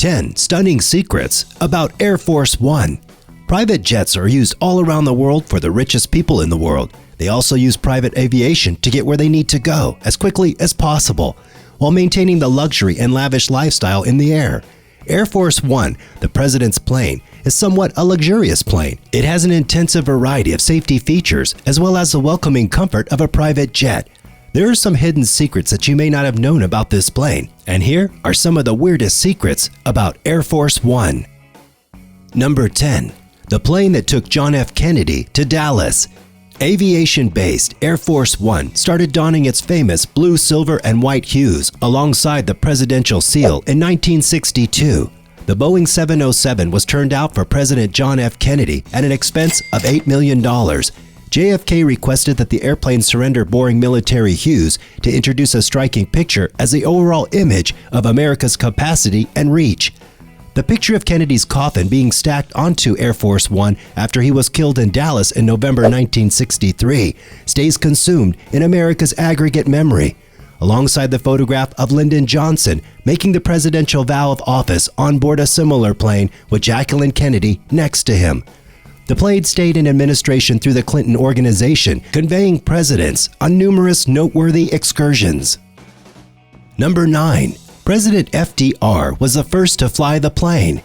10 Stunning Secrets about Air Force One. Private jets are used all around the world for the richest people in the world. They also use private aviation to get where they need to go as quickly as possible, while maintaining the luxury and lavish lifestyle in the air. Air Force One, the president's plane, is somewhat a luxurious plane. It has an intensive variety of safety features as well as the welcoming comfort of a private jet. There are some hidden secrets that you may not have known about this plane, and here are some of the weirdest secrets about Air Force One. Number 10. The plane that took John F. Kennedy to Dallas. Aviation-based Air Force One started donning its famous blue, silver, and white hues alongside the presidential seal in 1962. The Boeing 707 was turned out for President John F. Kennedy at an expense of $8 million. JFK requested that the airplane surrender boring military hues to introduce a striking picture as the overall image of America's capacity and reach. The picture of Kennedy's coffin being stacked onto Air Force One after he was killed in Dallas in November 1963 stays consumed in America's aggregate memory, alongside the photograph of Lyndon Johnson making the presidential vow of office on board a similar plane with Jacqueline Kennedy next to him. The plane stayed in administration through the Clinton organization, conveying presidents on numerous noteworthy excursions. Number 9. President FDR was the first to fly the plane.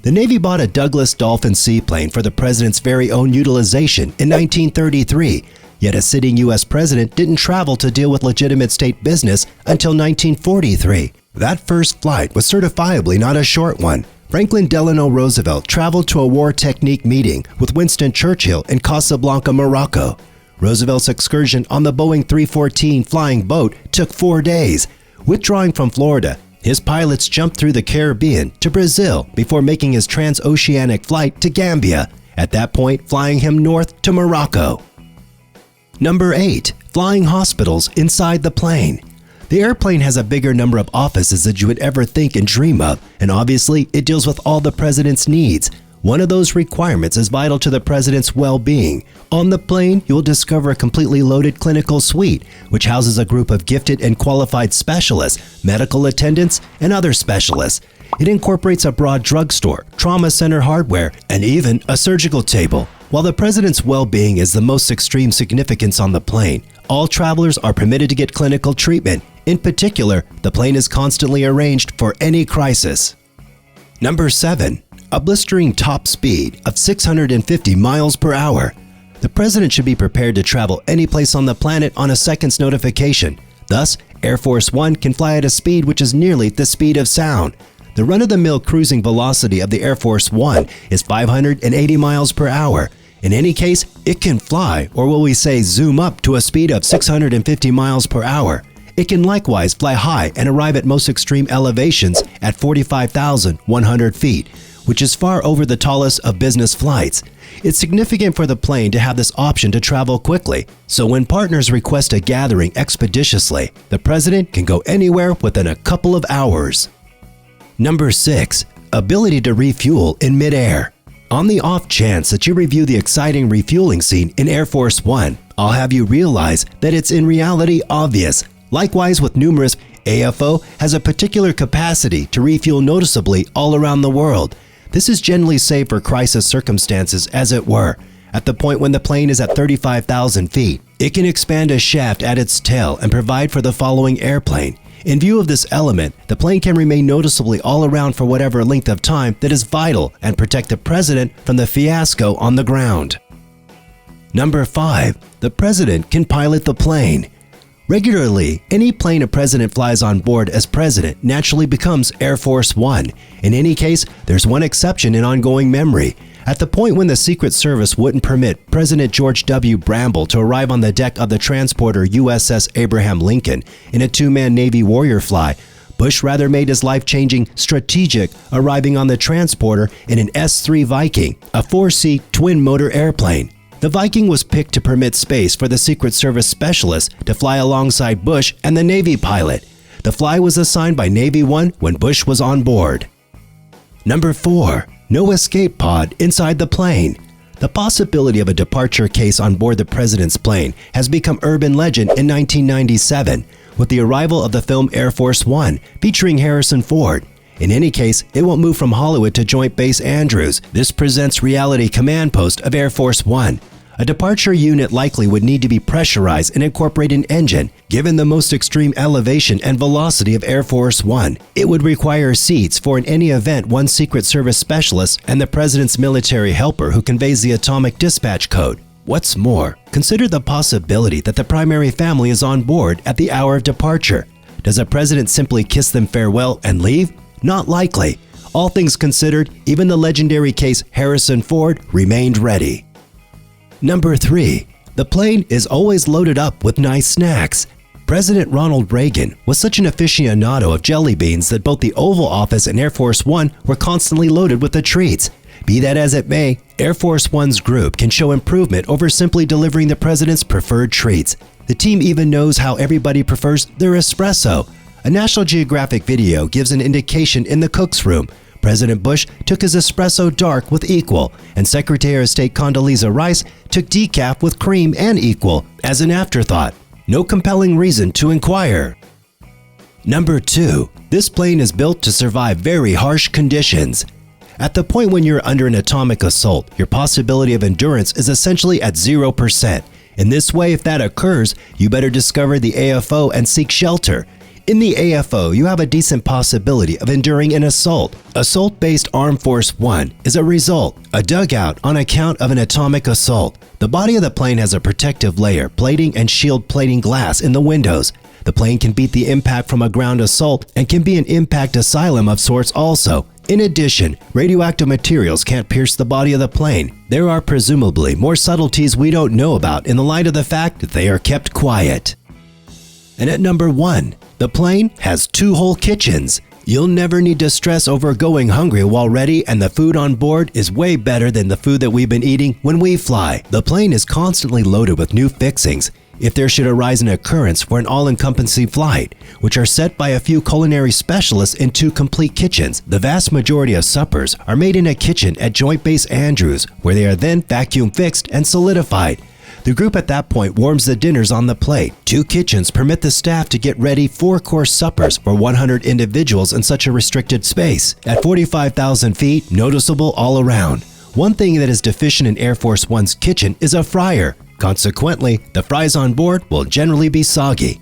The Navy bought a Douglas Dolphin seaplane for the president's very own utilization in 1933, yet a sitting U.S. president didn't travel to deal with legitimate state business until 1943. That first flight was certifiably not a short one. Franklin Delano Roosevelt traveled to a war technique meeting with Winston Churchill in Casablanca, Morocco. Roosevelt's excursion on the Boeing 314 flying boat took 4 days. Withdrawing from Florida, his pilots jumped through the Caribbean to Brazil before making his transoceanic flight to Gambia, at that point flying him north to Morocco. Number 8. Flying hospitals inside the plane. The airplane has a bigger number of offices than you would ever think and dream of, and obviously it deals with all the president's needs. One of those requirements is vital to the president's well-being. On the plane, you will discover a completely loaded clinical suite, which houses a group of gifted and qualified specialists, medical attendants, and other specialists. It incorporates a broad drugstore, trauma center hardware, and even a surgical table. While the president's well-being is the most extreme significance on the plane, all travelers are permitted to get clinical treatment. In particular, the plane is constantly arranged for any crisis. Number 7. A blistering top speed of 650 miles per hour. The president should be prepared to travel any place on the planet on a second's notification. Thus, Air Force One can fly at a speed which is nearly the speed of sound. The run-of-the-mill cruising velocity of the Air Force One is 580 miles per hour. In any case, it can fly, or will we say zoom up to a speed of 650 miles per hour. It can likewise fly high and arrive at most extreme elevations at 45,100 feet, which is far over the tallest of business flights. It's significant for the plane to have this option to travel quickly, so when partners request a gathering expeditiously, the president can go anywhere within a couple of hours. Number 6. Ability to refuel in midair. On the off chance that you review the exciting refueling scene in Air Force One, I'll have you realize that it's in reality obvious. Likewise with numerous, AFO has a particular capacity to refuel noticeably all around the world. This is generally saved for crisis circumstances, as it were. At the point when the plane is at 35,000 feet, it can expand a shaft at its tail and provide for the following airplane. In view of this element, the plane can remain noticeably all around for whatever length of time that is vital and protect the president from the fiasco on the ground. Number 5. The president can pilot the plane. Regularly, any plane a president flies on board as president naturally becomes Air Force One. In any case, there's one exception in ongoing memory. At the point when the Secret Service wouldn't permit President George W. Bramble to arrive on the deck of the transporter USS Abraham Lincoln in a two-man Navy Warrior fly, Bush rather made his life-changing strategic arriving on the transporter in an S-3 Viking, a 4-seat twin-motor airplane. The Viking was picked to permit space for the Secret Service specialist to fly alongside Bush and the Navy pilot. The fly was assigned by Navy One when Bush was on board. Number 4. No escape pod inside the plane. The possibility of a departure case on board the president's plane has become urban legend in 1997 with the arrival of the film Air Force One featuring Harrison Ford. In any case, it won't move from Hollywood to Joint Base Andrews. This presents Reality Command Post of Air Force One. A departure unit likely would need to be pressurized and incorporate an engine. Given the most extreme elevation and velocity of Air Force One, it would require seats for in any event one Secret Service specialist and the President's military helper who conveys the atomic dispatch code. What's more, consider the possibility that the primary family is on board at the hour of departure. Does a president simply kiss them farewell and leave? Not likely. All things considered, even the legendary case Harrison Ford remained ready. Number 3. The plane is always loaded up with nice snacks. President Ronald Reagan was such an aficionado of jelly beans that both the Oval Office and Air Force One were constantly loaded with the treats. Be that as it may, Air Force One's group can show improvement over simply delivering the president's preferred treats. The team even knows how everybody prefers their espresso. A National Geographic video gives an indication in the cook's room. President Bush took his espresso dark with equal, and Secretary of State Condoleezza Rice took decaf with cream and equal as an afterthought. No compelling reason to inquire. Number 2. This plane is built to survive very harsh conditions. At the point when you're under an atomic assault, your possibility of endurance is essentially at 0%. In this way, if that occurs, you better discover the AFO and seek shelter. In the AFO, you have a decent possibility of enduring an assault. Assault-based Armed Force One is a result, a dugout on account of an atomic assault. The body of the plane has a protective layer, plating and shield plating glass in the windows. The plane can beat the impact from a ground assault and can be an impact asylum of sorts also. In addition, radioactive materials can't pierce the body of the plane. There are presumably more subtleties we don't know about in the light of the fact that they are kept quiet. And at number 1, the plane has 2 whole kitchens. You'll never need to stress over going hungry while ready, and the food on board is way better than the food that we've been eating when we fly. The plane is constantly loaded with new fixings if there should arise an occurrence for an all-encompassing flight, which are set by a few culinary specialists in 2 complete kitchens. The vast majority of suppers are made in a kitchen at Joint Base Andrews, where they are then vacuum fixed and solidified. The group at that point warms the dinners on the plate. 2 kitchens permit the staff to get ready 4-course suppers for 100 individuals in such a restricted space. At 45,000 feet, noticeable all around. One thing that is deficient in Air Force One's kitchen is a fryer. Consequently, the fries on board will generally be soggy.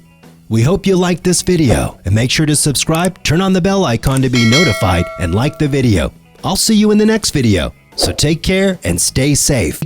We hope you liked this video, and make sure to subscribe, turn on the bell icon to be notified, and like the video. I'll see you in the next video, so take care and stay safe.